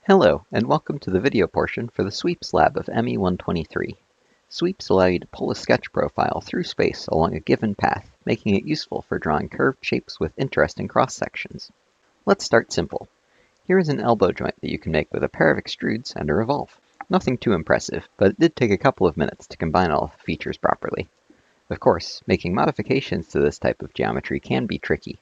Hello, and welcome to the video portion for the SolidWorks Lab of ME123. Sweeps allow you to pull a sketch profile through space along a given path, making it useful for drawing curved shapes with interesting cross-sections. Let's start simple. Here is an elbow joint that you can make with a pair of extrudes and a revolve. Nothing too impressive, but it did take a couple of minutes to combine all the features properly. Of course, making modifications to this type of geometry can be tricky.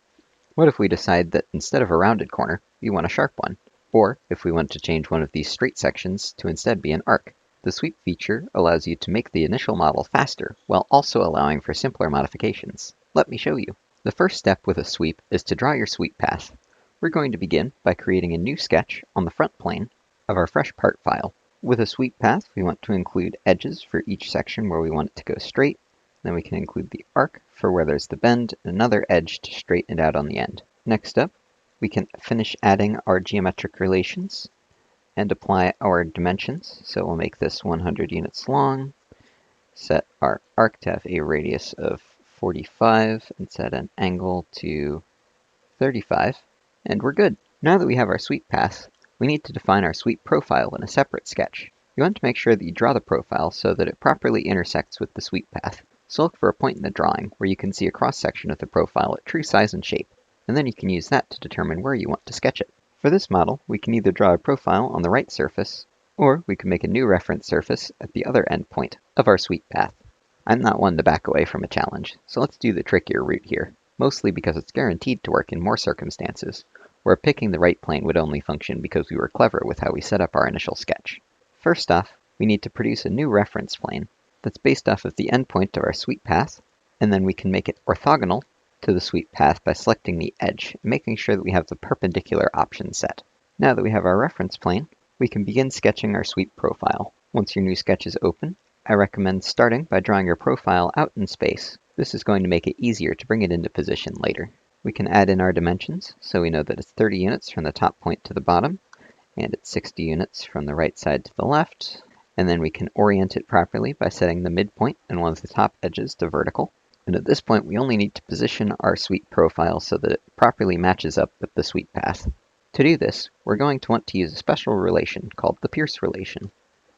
What if we decide that instead of a rounded corner, we want a sharp one? Or if we want to change one of these straight sections to instead be an arc. The sweep feature allows you to make the initial model faster while also allowing for simpler modifications. Let me show you. The first step with a sweep is to draw your sweep path. We're going to begin by creating a new sketch on the front plane of our fresh part file. With a sweep path, we want to include edges for each section where we want it to go straight. Then we can include the arc for where there's the bend and another edge to straighten it out on the end. Next up, we can finish adding our geometric relations and apply our dimensions. So we'll make this 100 units long, set our arc to have a radius of 45, and set an angle to 35, and we're good. Now that we have our sweep path, we need to define our sweep profile in a separate sketch. You want to make sure that you draw the profile so that it properly intersects with the sweep path. So look for a point in the drawing where you can see a cross-section of the profile at true size and shape, and then you can use that to determine where you want to sketch it. For this model, we can either draw a profile on the right surface, or we can make a new reference surface at the other end point of our sweep path. I'm not one to back away from a challenge, so let's do the trickier route here, mostly because it's guaranteed to work in more circumstances, where picking the right plane would only function because we were clever with how we set up our initial sketch. First off, we need to produce a new reference plane that's based off of the endpoint of our sweep path, and then we can make it orthogonal to the sweep path by selecting the edge and making sure that we have the perpendicular option set. Now that we have our reference plane, we can begin sketching our sweep profile. Once your new sketch is open, I recommend starting by drawing your profile out in space. This is going to make it easier to bring it into position later. We can add in our dimensions, so we know that it's 30 units from the top point to the bottom, and it's 60 units from the right side to the left, and then we can orient it properly by setting the midpoint and one of the top edges to vertical. And at this point, we only need to position our sweep profile so that it properly matches up with the sweep path. To do this, we're going to want to use a special relation called the pierce relation.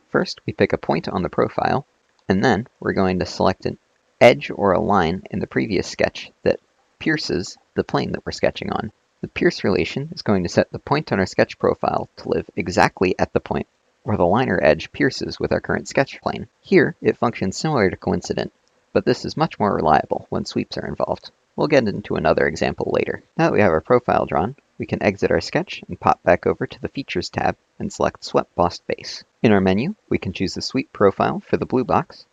First, we pick a point on the profile, and then we're going to select an edge or a line in the previous sketch that pierces the plane that we're sketching on. The pierce relation is going to set the point on our sketch profile to live exactly at the point where the line or edge pierces with our current sketch plane. Here, it functions similar to coincident, but this is much more reliable when sweeps are involved. We'll get into another example later. Now that we have our profile drawn, we can exit our sketch and pop back over to the Features tab and select Swept Bossed Base. In our menu, we can choose the sweep profile for the blue box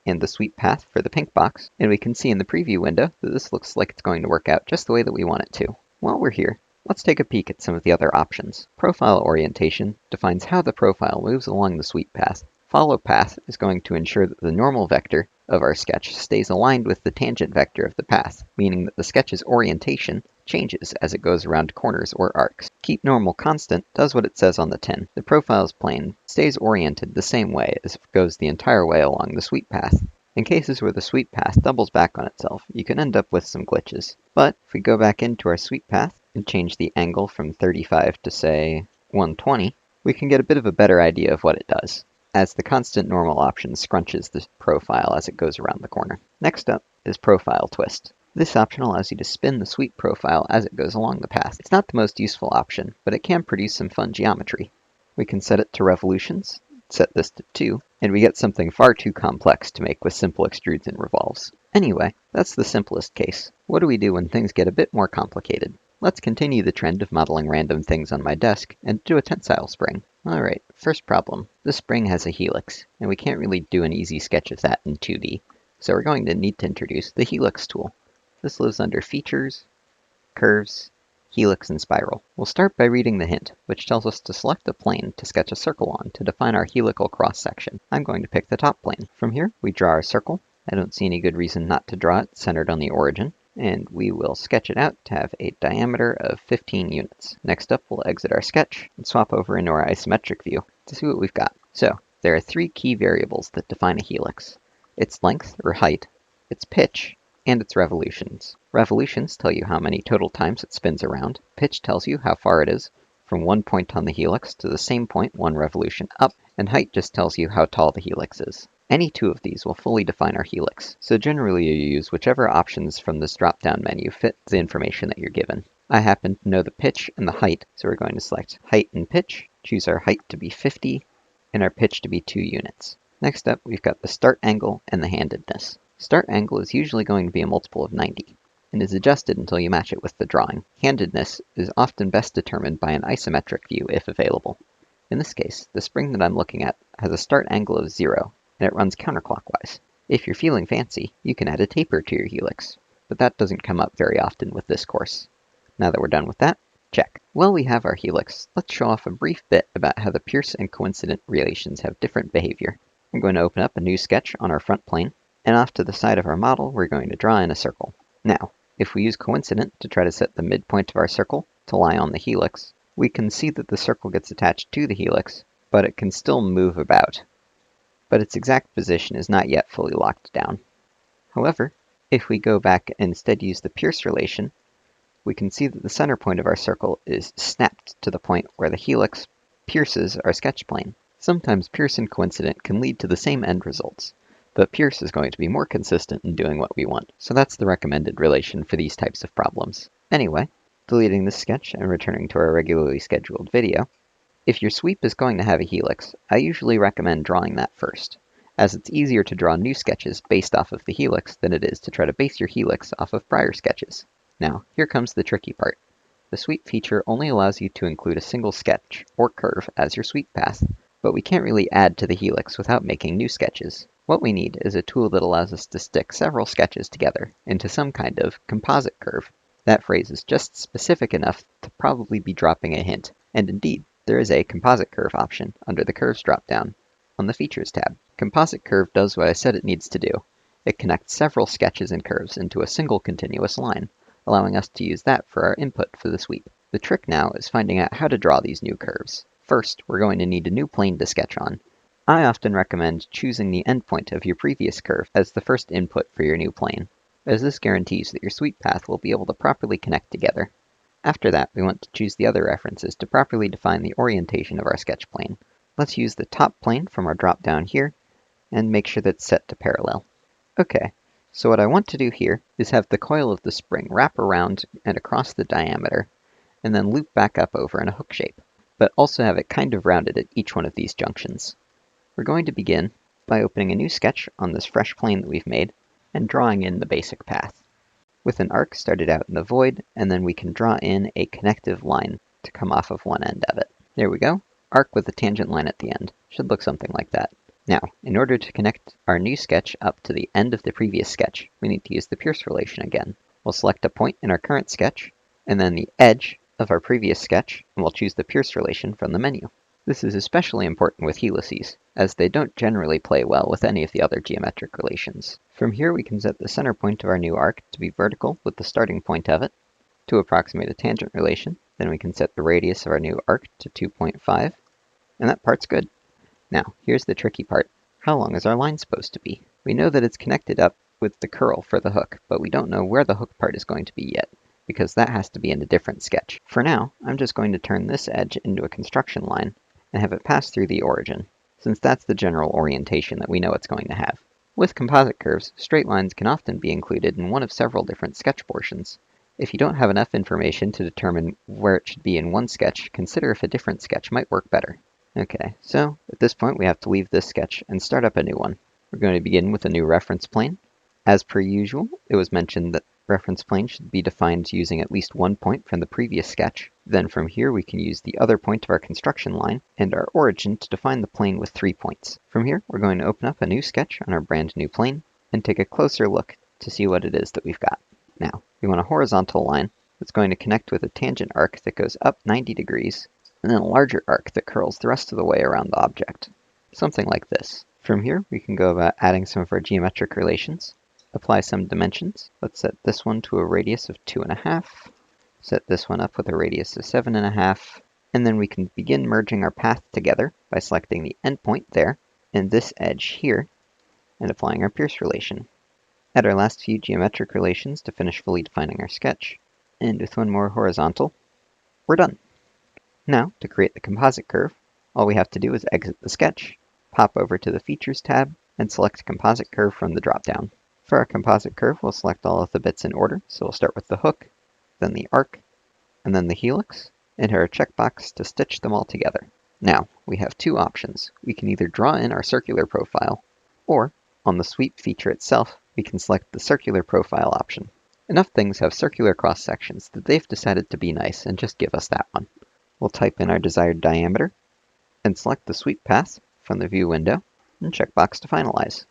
and the sweep path for the pink box, and we can see in the preview window that this looks like it's going to work out just the way that we want it to. While we're here, let's take a peek at some of the other options. Profile orientation defines how the profile moves along the sweep path. Follow path is going to ensure that the normal vector of our sketch stays aligned with the tangent vector of the path, meaning that the sketch's orientation changes as it goes around corners or arcs. Keep normal constant does what it says on the tin. The profile's plane stays oriented the same way as if it goes the entire way along the sweep path. In cases where the sweep path doubles back on itself, you can end up with some glitches. But if we go back into our sweep path and change the angle from 35 to say 120, we can get a bit of a better idea of what it does, as the constant normal option scrunches the profile as it goes around the corner. Next up is Profile Twist. This option allows you to spin the sweep profile as it goes along the path. It's not the most useful option, but it can produce some fun geometry. We can set it to revolutions, set this to 2, and we get something far too complex to make with simple extrudes and revolves. Anyway, that's the simplest case. What do we do when things get a bit more complicated? Let's continue the trend of modeling random things on my desk and do a tensile spring. Alright, first problem. This spring has a helix, and we can't really do an easy sketch of that in 2D, so we're going to need to introduce the helix tool. This lives under Features, Curves, Helix, and Spiral. We'll start by reading the hint, which tells us to select a plane to sketch a circle on to define our helical cross-section. I'm going to pick the top plane. From here, we draw our circle. I don't see any good reason not to draw it centered on the origin, and we will sketch it out to have a diameter of 15 units. Next up, we'll exit our sketch and swap over into our isometric view to see what we've got. So, there are 3 key variables that define a helix: its length or height, its pitch, and its revolutions. Revolutions tell you how many total times it spins around. Pitch tells you how far it is from one point on the helix to the same point one revolution up, and height just tells you how tall the helix is. Any two of these will fully define our helix, so generally you use whichever options from this drop-down menu fit the information that you're given. I happen to know the pitch and the height, so we're going to select height and pitch, choose our height to be 50, and our pitch to be 2 units. Next up, we've got the start angle and the handedness. Start angle is usually going to be a multiple of 90, and is adjusted until you match it with the drawing. Handedness is often best determined by an isometric view if available. In this case, the spring that I'm looking at has a start angle of 0, and it runs counterclockwise. If you're feeling fancy, you can add a taper to your helix, but that doesn't come up very often with this course. Now that we're done with that, check. Well, we have our helix. Let's show off a brief bit about how the Pierce and coincident relations have different behavior. I'm going to open up a new sketch on our front plane, and off to the side of our model, we're going to draw in a circle. Now, if we use coincident to try to set the midpoint of our circle to lie on the helix, we can see that the circle gets attached to the helix, but it can still move about. But its exact position is not yet fully locked down. However, if we go back and instead use the Pierce relation, we can see that the center point of our circle is snapped to the point where the helix pierces our sketch plane. Sometimes Pierce and coincident can lead to the same end results, but Pierce is going to be more consistent in doing what we want, so that's the recommended relation for these types of problems. Anyway, deleting this sketch and returning to our regularly scheduled video, if your sweep is going to have a helix, I usually recommend drawing that first, as it's easier to draw new sketches based off of the helix than it is to try to base your helix off of prior sketches. Now, here comes the tricky part. The sweep feature only allows you to include a single sketch, or curve, as your sweep path, but we can't really add to the helix without making new sketches. What we need is a tool that allows us to stick several sketches together into some kind of composite curve. That phrase is just specific enough to probably be dropping a hint, and indeed, there is a composite curve option under the Curves dropdown on the Features tab. Composite curve does what I said it needs to do. It connects several sketches and curves into a single continuous line, allowing us to use that for our input for the sweep. The trick now is finding out how to draw these new curves. First, we're going to need a new plane to sketch on. I often recommend choosing the endpoint of your previous curve as the first input for your new plane, as this guarantees that your sweep path will be able to properly connect together. After that, we want to choose the other references to properly define the orientation of our sketch plane. Let's use the top plane from our drop-down here, and make sure that's set to parallel. Okay, so what I want to do here is have the coil of the spring wrap around and across the diameter, and then loop back up over in a hook shape, but also have it kind of rounded at each one of these junctions. We're going to begin by opening a new sketch on this fresh plane that we've made, and drawing in the basic path, with an arc started out in the void, and then we can draw in a connective line to come off of one end of it. There we go, arc with a tangent line at the end. Should look something like that. Now, in order to connect our new sketch up to the end of the previous sketch, we need to use the Pierce relation again. We'll select a point in our current sketch, and then the edge of our previous sketch, and we'll choose the Pierce relation from the menu. This is especially important with helices, as they don't generally play well with any of the other geometric relations. From here we can set the center point of our new arc to be vertical with the starting point of it, to approximate a tangent relation. Then we can set the radius of our new arc to 2.5, and that part's good. Now, here's the tricky part. How long is our line supposed to be? We know that it's connected up with the curl for the hook, but we don't know where the hook part is going to be yet, because that has to be in a different sketch. For now, I'm just going to turn this edge into a construction line, and have it pass through the origin, since that's the general orientation that we know it's going to have. With composite curves, straight lines can often be included in one of several different sketch portions. If you don't have enough information to determine where it should be in one sketch, consider if a different sketch might work better. Okay, so at this point we have to leave this sketch and start up a new one. We're going to begin with a new reference plane. As per usual, it was mentioned that reference plane should be defined using at least one point from the previous sketch. Then from here we can use the other point of our construction line and our origin to define the plane with 3 points. From here we're going to open up a new sketch on our brand new plane and take a closer look to see what it is that we've got. Now, we want a horizontal line that's going to connect with a tangent arc that goes up 90 degrees, and then a larger arc that curls the rest of the way around the object. Something like this. From here we can go about adding some of our geometric relations. Apply some dimensions. Let's set this one to a radius of 2.5. Set this one up with a radius of 7.5. And then we can begin merging our path together by selecting the endpoint there and this edge here and applying our Pierce relation. Add our last few geometric relations to finish fully defining our sketch. And with one more horizontal, we're done. Now, to create the composite curve, all we have to do is exit the sketch, pop over to the Features tab, and select Composite Curve from the drop-down. For our composite curve, we'll select all of the bits in order, so we'll start with the hook, then the arc, and then the helix, and hit our checkbox to stitch them all together. Now, we have two options. We can either draw in our circular profile, or, on the sweep feature itself, we can select the circular profile option. Enough things have circular cross-sections that they've decided to be nice and just give us that one. We'll type in our desired diameter, and select the sweep path from the view window, and checkbox to finalize.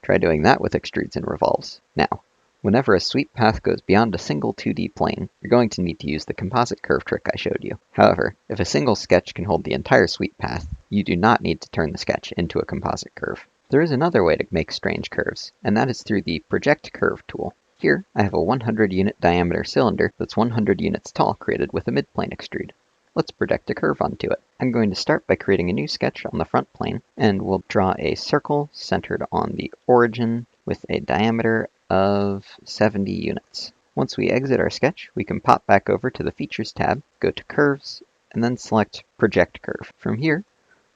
Try doing that with extrudes and revolves. Now, whenever a sweep path goes beyond a single 2D plane, you're going to need to use the composite curve trick I showed you. However, if a single sketch can hold the entire sweep path, you do not need to turn the sketch into a composite curve. There is another way to make strange curves, and that is through the Project Curve tool. Here, I have a 100 unit diameter cylinder that's 100 units tall created with a midplane extrude. Let's project a curve onto it. I'm going to start by creating a new sketch on the front plane, and we'll draw a circle centered on the origin with a diameter of 70 units. Once we exit our sketch, we can pop back over to the Features tab, go to Curves, and then select Project Curve. From here,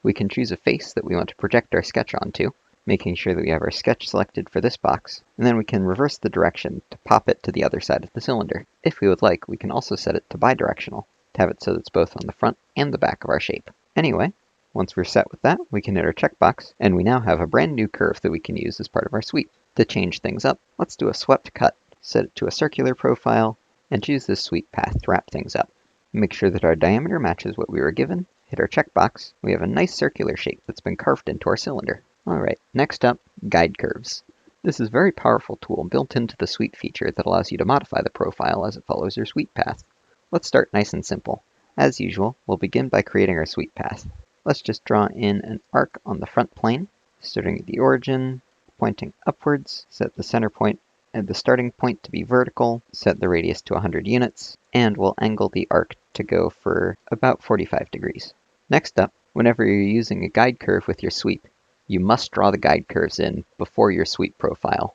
we can choose a face that we want to project our sketch onto, making sure that we have our sketch selected for this box, and then we can reverse the direction to pop it to the other side of the cylinder. If we would like, we can also set it to bidirectional, to have it so that it's both on the front and the back of our shape. Anyway, once we're set with that, we can hit our checkbox, and we now have a brand new curve that we can use as part of our sweep. To change things up, let's do a swept cut, set it to a circular profile, and choose this sweep path to wrap things up. Make sure that our diameter matches what we were given, hit our checkbox, we have a nice circular shape that's been carved into our cylinder. Alright, next up, guide curves. This is a very powerful tool built into the sweep feature that allows you to modify the profile as it follows your sweep path. Let's start nice and simple. As usual, we'll begin by creating our sweep path. Let's just draw in an arc on the front plane, starting at the origin, pointing upwards, set the center point and the starting point to be vertical, set the radius to 100 units, and we'll angle the arc to go for about 45 degrees. Next up, whenever you're using a guide curve with your sweep, you must draw the guide curves in before your sweep profile.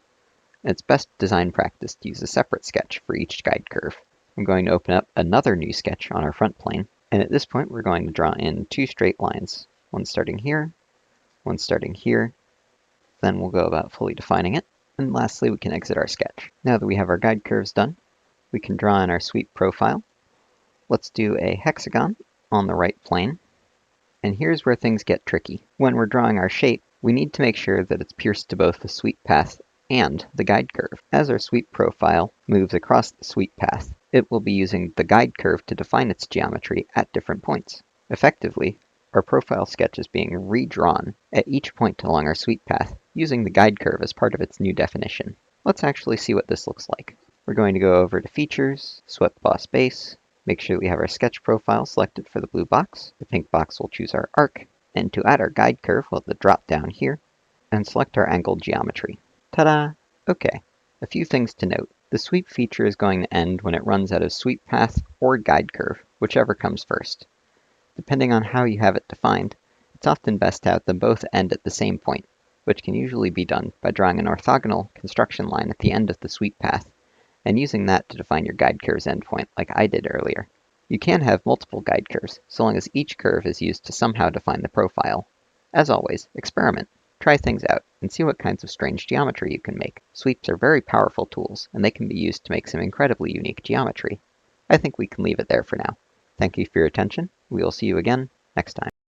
It's best design practice to use a separate sketch for each guide curve. I'm going to open up another new sketch on our front plane, and at this point we're going to draw in two straight lines, one starting here, one starting here, then we'll go about fully defining it, and lastly we can exit our sketch. Now that we have our guide curves done, we can draw in our sweep profile. Let's do a hexagon on the right plane, and here's where things get tricky. When we're drawing our shape, we need to make sure that it's pierced to both the sweep path and the guide curve. As our sweep profile moves across the sweep path, it will be using the guide curve to define its geometry at different points. Effectively, our profile sketch is being redrawn at each point along our sweep path, using the guide curve as part of its new definition. Let's actually see what this looks like. We're going to go over to Features, Swept Boss Base, make sure we have our sketch profile selected for the blue box. The pink box will choose our arc, and to add our guide curve, we'll drop down here, and select our angled geometry. Ta-da! Okay, a few things to note. The sweep feature is going to end when it runs out of sweep path or guide curve, whichever comes first. Depending on how you have it defined, it's often best to have them both end at the same point, which can usually be done by drawing an orthogonal construction line at the end of the sweep path, and using that to define your guide curve's endpoint like I did earlier. You can have multiple guide curves, so long as each curve is used to somehow define the profile. As always, experiment. Try things out, and see what kinds of strange geometry you can make. Sweeps are very powerful tools, and they can be used to make some incredibly unique geometry. I think we can leave it there for now. Thank you for your attention. We will see you again next time.